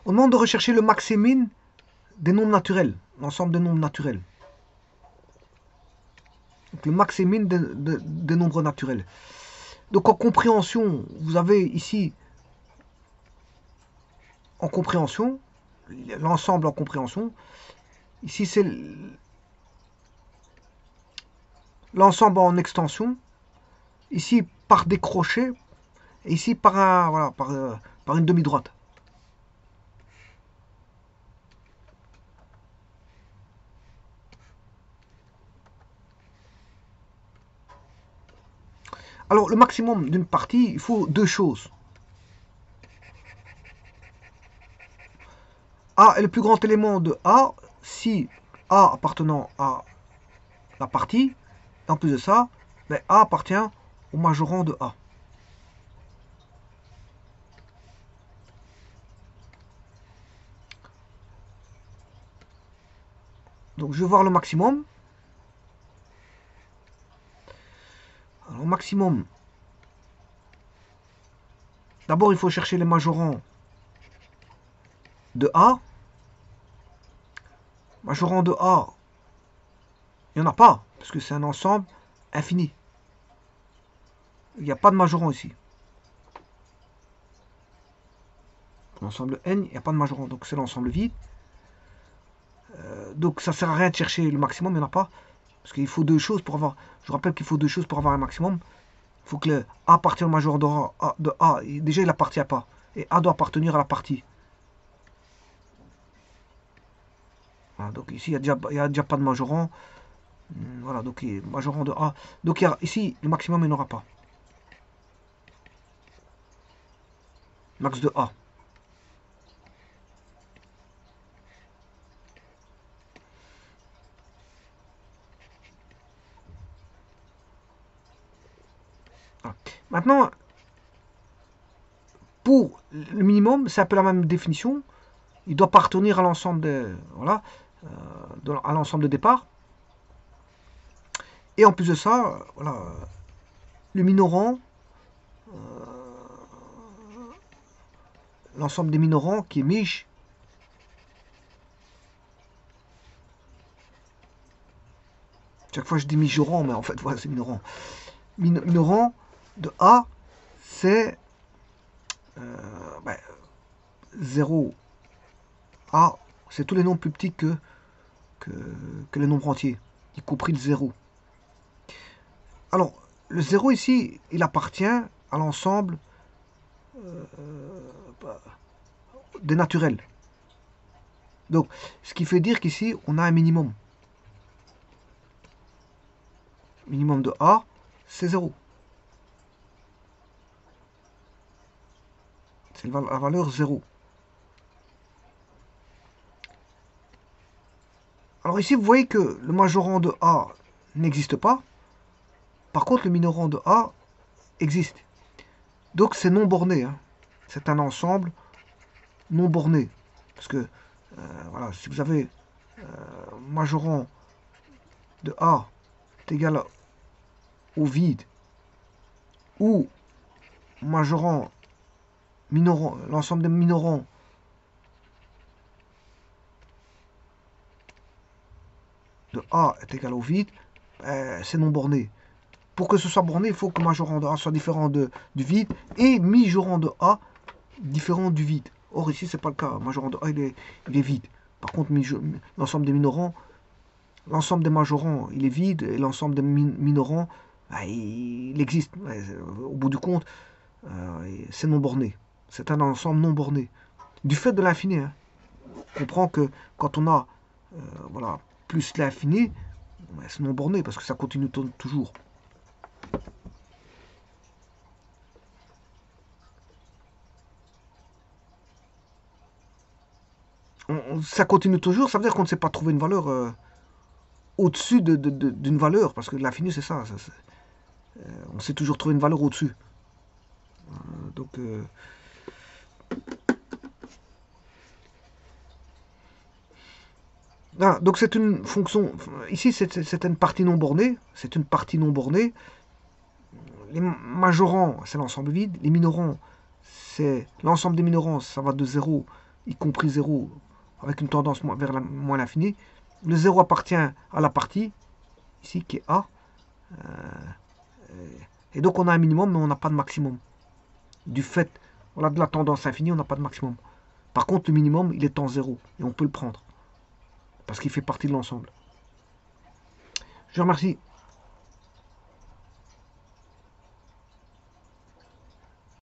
On demande de rechercher le max et min des nombres naturels, l'ensemble des nombres naturels. Donc le max et min des nombres naturels. Donc en compréhension, vous avez ici, en compréhension, l'ensemble en compréhension. Ici c'est l'ensemble en extension. Ici par décroché. Et ici par, voilà, par une demi-droite. Alors, le maximum d'une partie, il faut deux choses. A est le plus grand élément de A si A appartenant à la partie. Et en plus de ça, ben, A appartient au majorant de A. Donc, je vais voir le maximum. Alors, le maximum. D'abord, il faut chercher les majorants de A. Majorant de A, il n'y en a pas, parce que c'est un ensemble infini. Il n'y a pas de majorant ici. L'ensemble N, il n'y a pas de majorant, donc c'est l'ensemble vide. Donc ça ne sert à rien de chercher le maximum, il n'y en a pas. Parce qu'il faut deux choses pour avoir. Je rappelle qu'il faut deux choses pour avoir un maximum. Il faut que le A appartienne au majorant de A. Et déjà, il n'appartient pas. Et A doit appartenir à la partie. Voilà, donc ici, il n'y a déjà pas de majorant. Voilà, donc majorant de A. Donc ici, le maximum, il n'aura pas. Max de A. Voilà. Maintenant, pour le minimum, c'est un peu la même définition. Il doit appartenir à l'ensemble voilà, à l'ensemble de départ. Et en plus de ça, voilà, le minorant, l'ensemble des minorants qui est Mich. Chaque fois je dis minorant, mais en fait voilà, c'est minorant. Minorant de A, c'est 0 A, c'est tous les nombres plus petits que les nombres entiers, y compris le 0. Alors, le 0 ici, il appartient à l'ensemble des naturels. Donc, ce qui fait dire qu'ici, on a un minimum. Minimum de A, c'est 0. C'est la valeur 0. Alors ici, vous voyez que le majorant de A n'existe pas. Par contre, le minorant de A existe. Donc, c'est non borné. Hein. C'est un ensemble non borné. Parce que, voilà, si vous avez majorant de A est égal au vide, ou majorant, minorant, l'ensemble des minorants de A est égal au vide, c'est non borné. Pour que ce soit borné, il faut que majorant de A soit différent du vide et mijorant de A différent du vide. Or ici, c'est pas le cas. Majorant de A, il est vide. Par contre, l'ensemble des minorants, l'ensemble des majorants, il est vide, et l'ensemble des minorants, il existe. Au bout du compte, c'est non borné. C'est un ensemble non borné. Du fait de l'infini, hein. On comprend que quand on a voilà, plus l'infini, c'est non borné parce que ça continue toujours. Ça continue toujours, ça veut dire qu'on ne sait pas trouver une valeur au-dessus d'une valeur, parce que l'infini c'est ça, on sait toujours trouver une valeur au-dessus. Donc, donc c'est une fonction, ici c'est une partie non bornée, c'est une partie non bornée. Les majorants, c'est l'ensemble vide, les minorants, c'est l'ensemble des minorants, ça va de 0 y compris 0, avec une tendance vers moins l'infini. Le 0 appartient à la partie, ici, qui est A. Et donc on a un minimum, mais on n'a pas de maximum. Du fait, on a de la tendance infinie, on n'a pas de maximum. Par contre, le minimum, il est en 0, et on peut le prendre, parce qu'il fait partie de l'ensemble. Je vous remercie.